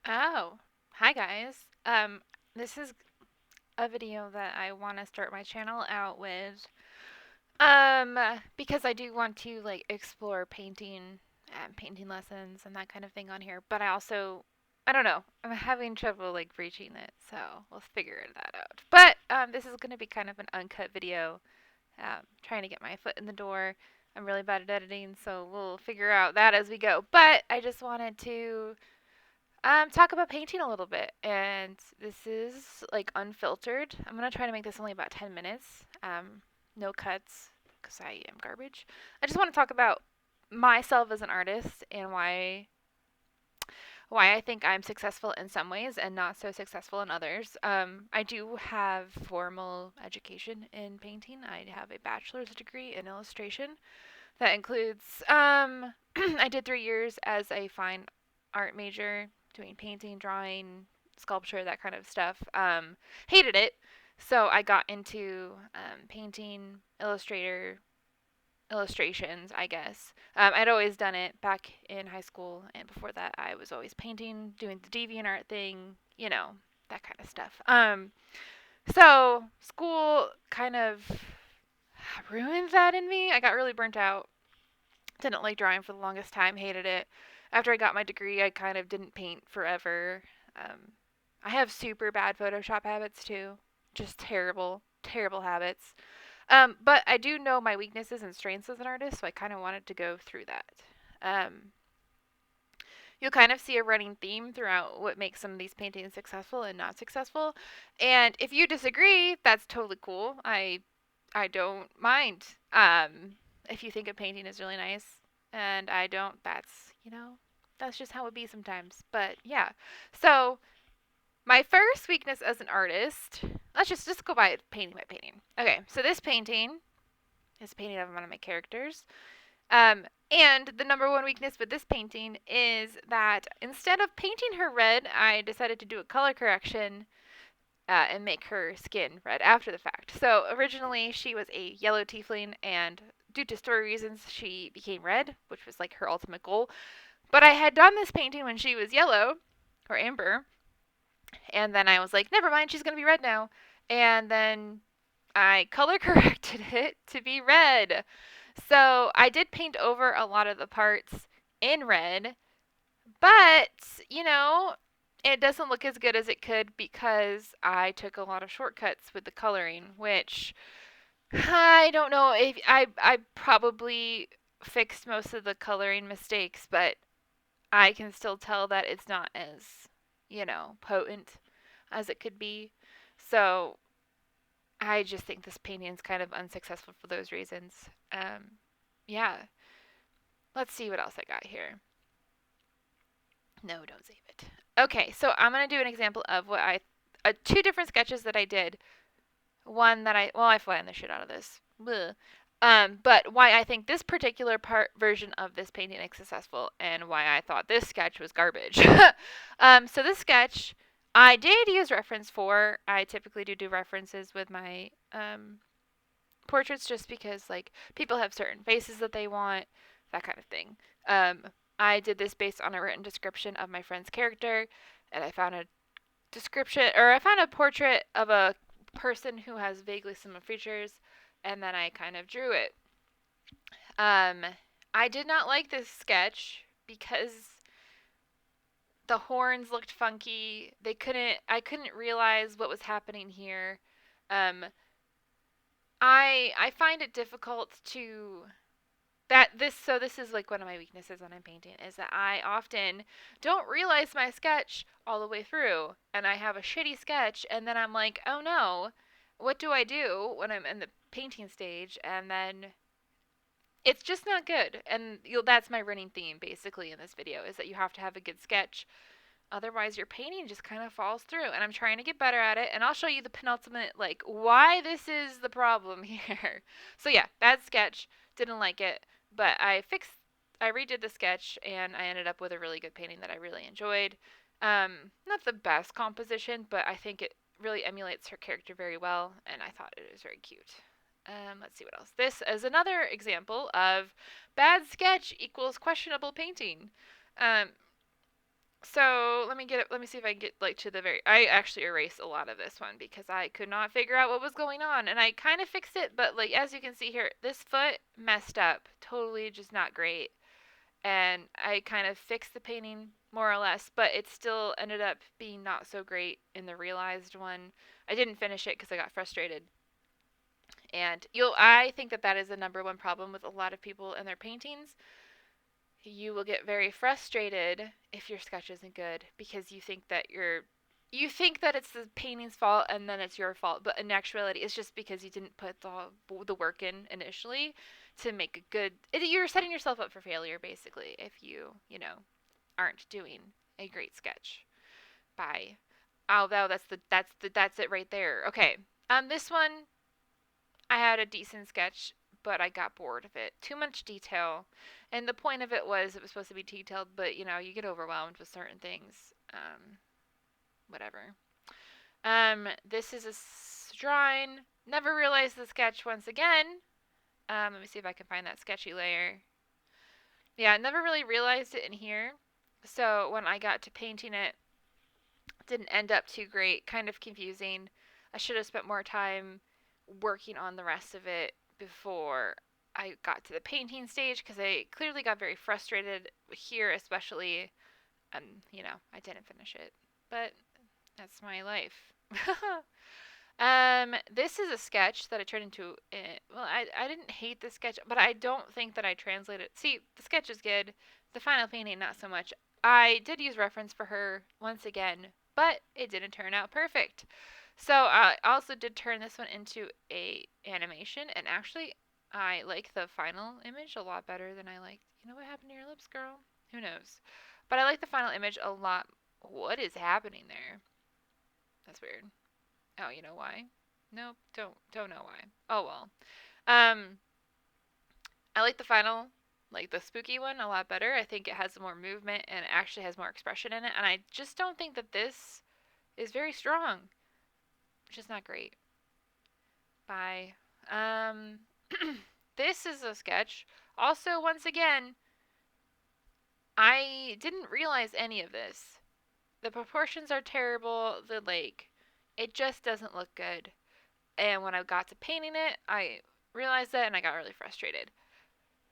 Oh, hi guys. This is a video that I want to start my channel out with. Because I do want to like explore painting and painting lessons and that kind of thing on here, but I don't know, I'm having trouble like reaching it, so we'll figure that out. But this is gonna be kind of an uncut video. Trying to get my foot in the door. I'm really bad at editing, so we'll figure out that as we go. But I just wanted to talk about painting a little bit, and this is like unfiltered. I'm gonna try to make this only about 10 minutes. No cuts, because I am garbage. I just want to talk about myself as an artist and why I think I'm successful in some ways and not so successful in others. I do have formal education in painting. I have a bachelor's degree in illustration that includes I did 3 years as a fine art major, doing painting, drawing, sculpture, that kind of stuff. Hated it, so I got into painting, illustrations, I guess. I'd always done it back in high school, and before that, I was always painting, doing the DeviantArt thing, that kind of stuff. So school kind of ruined that in me. I got really burnt out. Didn't like drawing for the longest time, hated it. After I got my degree, I kind of didn't paint forever. Um, I have super bad Photoshop habits too. Just terrible, terrible habits. But I do know my weaknesses and strengths as an artist, so I kind of wanted to go through that. Um, you'll kind of see a running theme throughout what makes some of these paintings successful and not successful. And if you disagree, that's totally cool. I don't mind. If you think a painting is really nice and I don't, that's just how it be sometimes. But yeah. So, my first weakness as an artist, let's just go by painting. Okay, so this painting is a painting of one of my characters. And the number one weakness with this painting is that instead of painting her red, I decided to do a color correction and make her skin red after the fact. So originally she was a yellow tiefling, and due to story reasons, she became red, which was like her ultimate goal. But I had done this painting when she was yellow or amber, and then I was like, never mind, she's gonna be red now. And then I color corrected it to be red. So I did paint over a lot of the parts in red, but, you know, it doesn't look as good as it could because I took a lot of shortcuts with the coloring, which I don't know if I probably fixed most of the coloring mistakes, but I can still tell that it's not as, potent as it could be. So I just think this painting is kind of unsuccessful for those reasons. Yeah. Let's see what else I got here. No, don't save it. Okay, so I'm gonna do an example of two different sketches that I did. One that I flattened the shit out of this. Blech. But why I think this particular version of this painting is successful, and why I thought this sketch was garbage. So this sketch, I did use reference for. I typically do references with my portraits just because like people have certain faces that they want, that kind of thing. Um, I did this based on a written description of my friend's character, and I found a portrait of a person who has vaguely similar features, and then I kind of drew it. Um, I did not like this sketch because the horns looked funky. I couldn't realize what was happening here. Um, I find it difficult to that this so this is like one of my weaknesses when I'm painting is that I often don't realize my sketch all the way through, and I have a shitty sketch, and then I'm like, oh no, what do I do when I'm in the painting stage? And then it's just not good. And that's my running theme basically in this video is that you have to have a good sketch. Otherwise, your painting just kind of falls through. And I'm trying to get better at it. And I'll show you the penultimate, like, why this is the problem here. So, yeah, bad sketch. Didn't like it. But I redid the sketch, and I ended up with a really good painting that I really enjoyed. Not the best composition, but I think it really emulates her character very well. And I thought it was very cute. Let's see what else. This is another example of bad sketch equals questionable painting. Um, So let me get it. Let me see if I can get like to the very. I actually erased a lot of this one because I could not figure out what was going on, and I kind of fixed it. But like as you can see here, this foot messed up. Totally, just not great. And I kind of fixed the painting more or less, but it still ended up being not so great in the realized one. I didn't finish it because I got frustrated. And I think that that is the number one problem with a lot of people and their paintings. You will get very frustrated if your sketch isn't good because you think that it's the painting's fault and then it's your fault, but in actuality it's just because you didn't put the work in initially to make a you're setting yourself up for failure basically if you aren't doing a great sketch by although that's it right there. Okay. This one I had a decent sketch, but I got bored of it. Too much detail. And the point of it was supposed to be detailed, but you get overwhelmed with certain things. Whatever. This is a drawing. Never realized the sketch once again. Let me see if I can find that sketchy layer. Yeah, I never really realized it in here. So when I got to painting it, didn't end up too great. Kind of confusing. I should have spent more time working on the rest of it before I got to the painting stage because I clearly got very frustrated here, especially, and I didn't finish it. But that's my life. This is a sketch that I turned into. Well, I didn't hate the sketch, but I don't think that I translated. See, the sketch is good. The final painting, not so much. I did use reference for her once again, but it didn't turn out perfect. So I also did turn this one into a animation, and actually, I like the final image a lot better than I liked. You know what happened to your lips, girl? Who knows? But I like the final image a lot. What is happening there? That's weird. Oh, you know why? Nope, don't know why. Oh well. Um, I like the final, like the spooky one, a lot better. I think it has more movement and it actually has more expression in it. And I just don't think that this is very strong, which is not great. Bye. Um, this is a sketch. Also, once again, I didn't realize any of this. The proportions are terrible. The like, it just doesn't look good. And when I got to painting it, I realized that and I got really frustrated.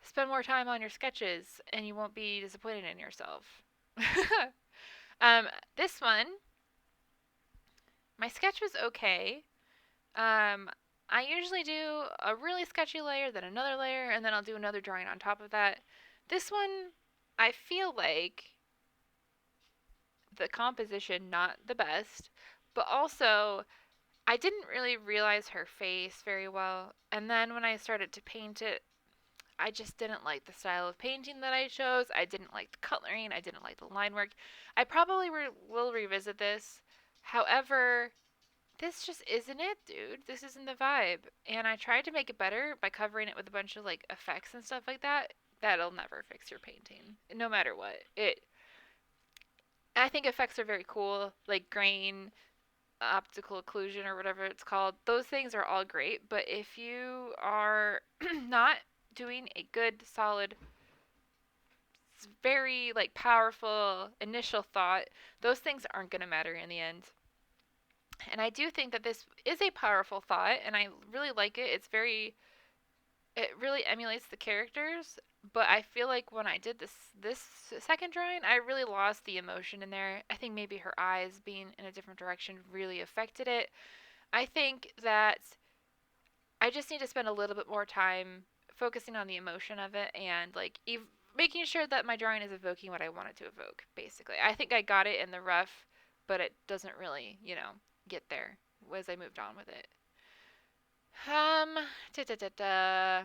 Spend more time on your sketches and you won't be disappointed in yourself. um, this one, my sketch was okay. Um, I usually do a really sketchy layer, then another layer, and then I'll do another drawing on top of that. This one, I feel like the composition not the best, but also I didn't really realize her face very well. And then when I started to paint it, I just didn't like the style of painting that I chose. I didn't like the coloring. I didn't like the line work. I probably will revisit this. However, this just isn't it, dude. This isn't the vibe. And I tried to make it better by covering it with a bunch of like effects and stuff like that. That'll never fix your painting, no matter what. I think effects are very cool, like grain, optical occlusion, or whatever it's called. Those things are all great, but if you are not doing a good, solid, very like powerful initial thought, those things aren't going to matter in the end. And I do think that this is a powerful thought, and I really like it. It really emulates the characters, but I feel like when I did this second drawing, I really lost the emotion in there. I think maybe her eyes being in a different direction really affected it. I think that I just need to spend a little bit more time focusing on the emotion of it and like making sure that my drawing is evoking what I want it to evoke. Basically, I think I got it in the rough, but it doesn't really, get there as I moved on with it. Um, da, da, da, da.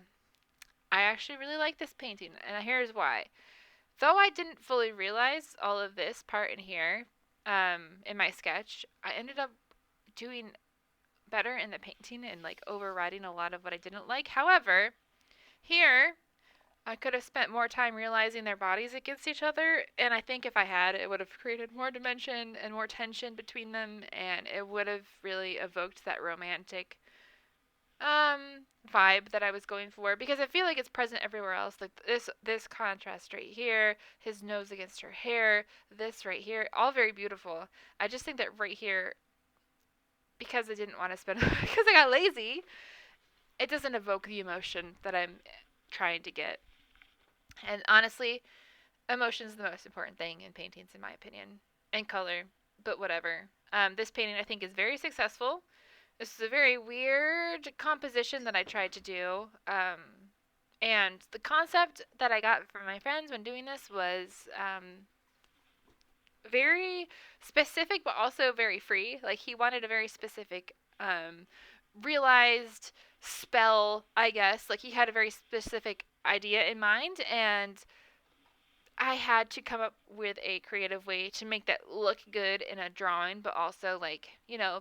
I actually really like this painting, and here's why. Though I didn't fully realize all of this part in here, in my sketch, I ended up doing better in the painting and like overriding a lot of what I didn't like. However, here I could have spent more time realizing their bodies against each other, and I think if I had, it would have created more dimension and more tension between them, and it would have really evoked that romantic vibe that I was going for because I feel like it's present everywhere else. Like this contrast right here, his nose against her hair, this right here, all very beautiful. I just think that right here, because I didn't want to spend because I got lazy, it doesn't evoke the emotion that I'm trying to get. And honestly, emotion is the most important thing in paintings, in my opinion, and color. But whatever. This painting I think is very successful. This is a very weird composition that I tried to do. And the concept that I got from my friends when doing this was very specific, but also very free. Like, he wanted a very specific, realized spell, I guess. Like, he had a very specific idea in mind, and I had to come up with a creative way to make that look good in a drawing, but also, like,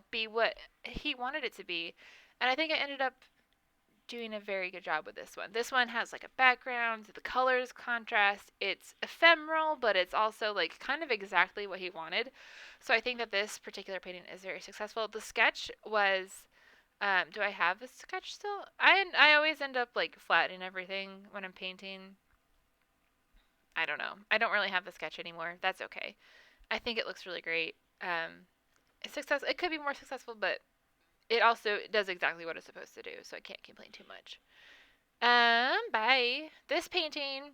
be what he wanted it to be. And I think I ended up doing a very good job with this one. This one has like a background, the colors contrast. It's ephemeral, but it's also like kind of exactly what he wanted. So I think that this particular painting is very successful. The sketch was do I have the sketch still? I always end up like flattening everything when I'm painting. I don't know. I don't really have the sketch anymore. That's okay. I think it looks really great. Success. It could be more successful, but it also does exactly what it's supposed to do, so I can't complain too much. Bye. This painting,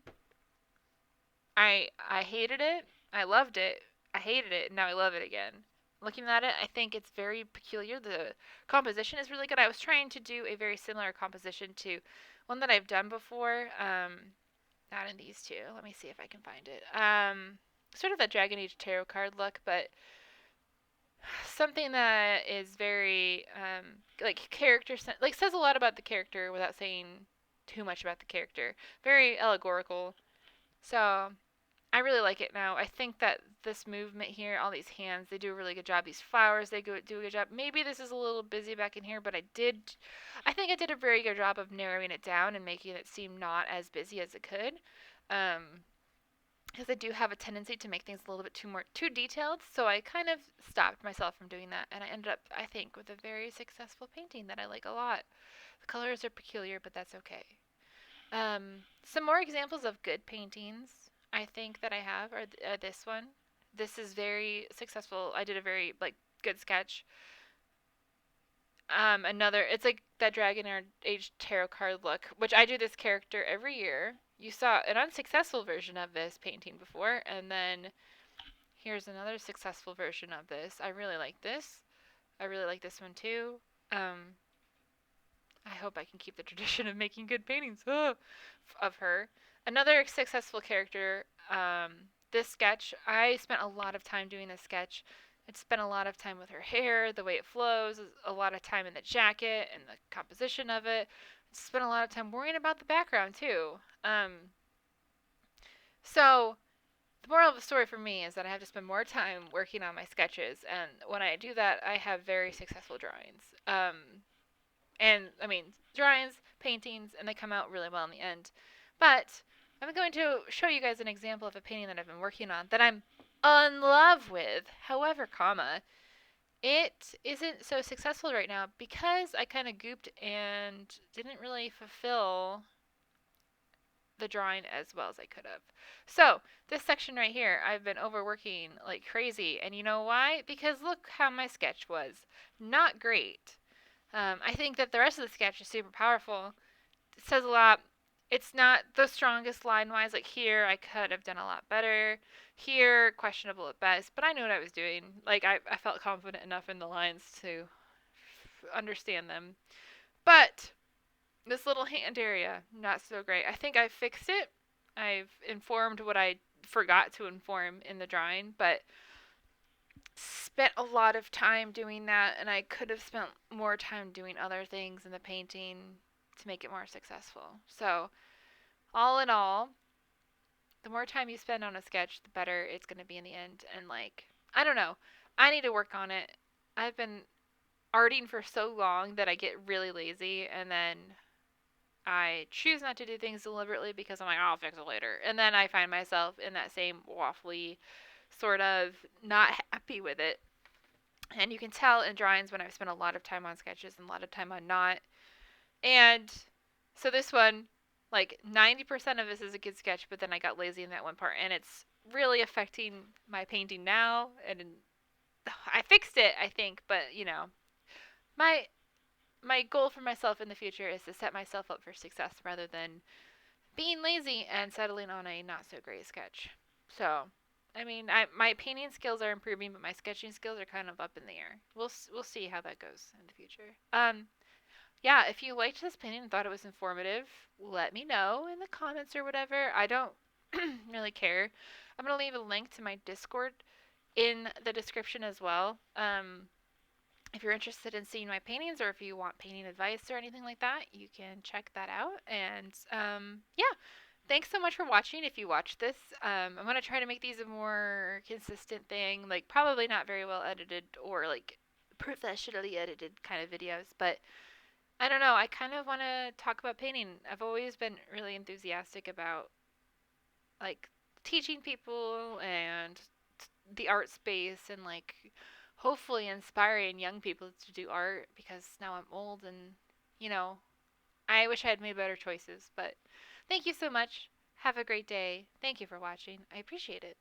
I hated it. I loved it. I hated it, and now I love it again. Looking at it, I think it's very peculiar. The composition is really good. I was trying to do a very similar composition to one that I've done before. Not in these two. Let me see if I can find it. Sort of that Dragon Age tarot card look, but something that is very like character like says a lot about the character without saying too much about the character. Very allegorical. So I really like it now. I think that this movement here, all these hands, they do a really good job. These flowers, they do a good job. Maybe this is a little busy back in here, but I think I did a very good job of narrowing it down and making it seem not as busy as it could. Um, because I do have a tendency to make things a little bit too detailed, so I kind of stopped myself from doing that, and I ended up, I think, with a very successful painting that I like a lot. The colors are peculiar, but that's okay. Some more examples of good paintings I think that I have are this one. This is very successful. I did a very like good sketch. Another, it's like that Dragon Age tarot card look, which I do this character every year. You saw an unsuccessful version of this painting before, and then here's another successful version of this. I really like this. I really like this one too. Um, I hope I can keep the tradition of making good paintings of her. Another successful character. This sketch, I spent a lot of time doing this sketch. I spent a lot of time with her hair, the way it flows, a lot of time in the jacket and the composition of it. Spent a lot of time worrying about the background too. So the moral of the story for me is that I have to spend more time working on my sketches, and when I do that, I have very successful drawings. And I mean, drawings, paintings, and they come out really well in the end. But I'm going to show you guys an example of a painting that I've been working on that I'm in love with. However, it isn't so successful right now because I kind of gooped and didn't really fulfill the drawing as well as I could have. So, this section right here, I've been overworking like crazy. And you know why? Because look how my sketch was. Not great. I think that the rest of the sketch is super powerful. It says a lot. It's not the strongest line wise. Like here, I could have done a lot better. Here, questionable at best. But I knew what I was doing. Like, I felt confident enough in the lines to understand them. But this little hand area, not so great. I think I fixed it. I've informed what I forgot to inform in the drawing, but spent a lot of time doing that, and I could have spent more time doing other things in the painting to make it more successful. So, all in all, the more time you spend on a sketch, the better it's going to be in the end. And, like, I don't know. I need to work on it. I've been arting for so long that I get really lazy, and then I choose not to do things deliberately because I'm like, oh, I'll fix it later. And then I find myself in that same waffly sort of not happy with it. And you can tell in drawings when I've spent a lot of time on sketches and a lot of time on not. And so this one, like 90% of this is a good sketch, but then I got lazy in that one part, and it's really affecting my painting now. And I fixed it, I think, but my my goal for myself in the future is to set myself up for success rather than being lazy and settling on a not so great sketch. So, I mean, my painting skills are improving, but my sketching skills are kind of up in the air. We'll see how that goes in the future. Yeah, if you liked this painting and thought it was informative, let me know in the comments or whatever. I don't really care. I'm gonna leave a link to my Discord in the description as well. If you're interested in seeing my paintings or if you want painting advice or anything like that, you can check that out. And yeah, thanks so much for watching. If you watch this, I'm gonna try to make these a more consistent thing. Like probably not very well edited or like professionally edited kind of videos, but I don't know. I kind of want to talk about painting. I've always been really enthusiastic about like teaching people and the art space and like hopefully inspiring young people to do art because now I'm old and you know, I wish I had made better choices, but thank you so much. Have a great day. Thank you for watching. I appreciate it.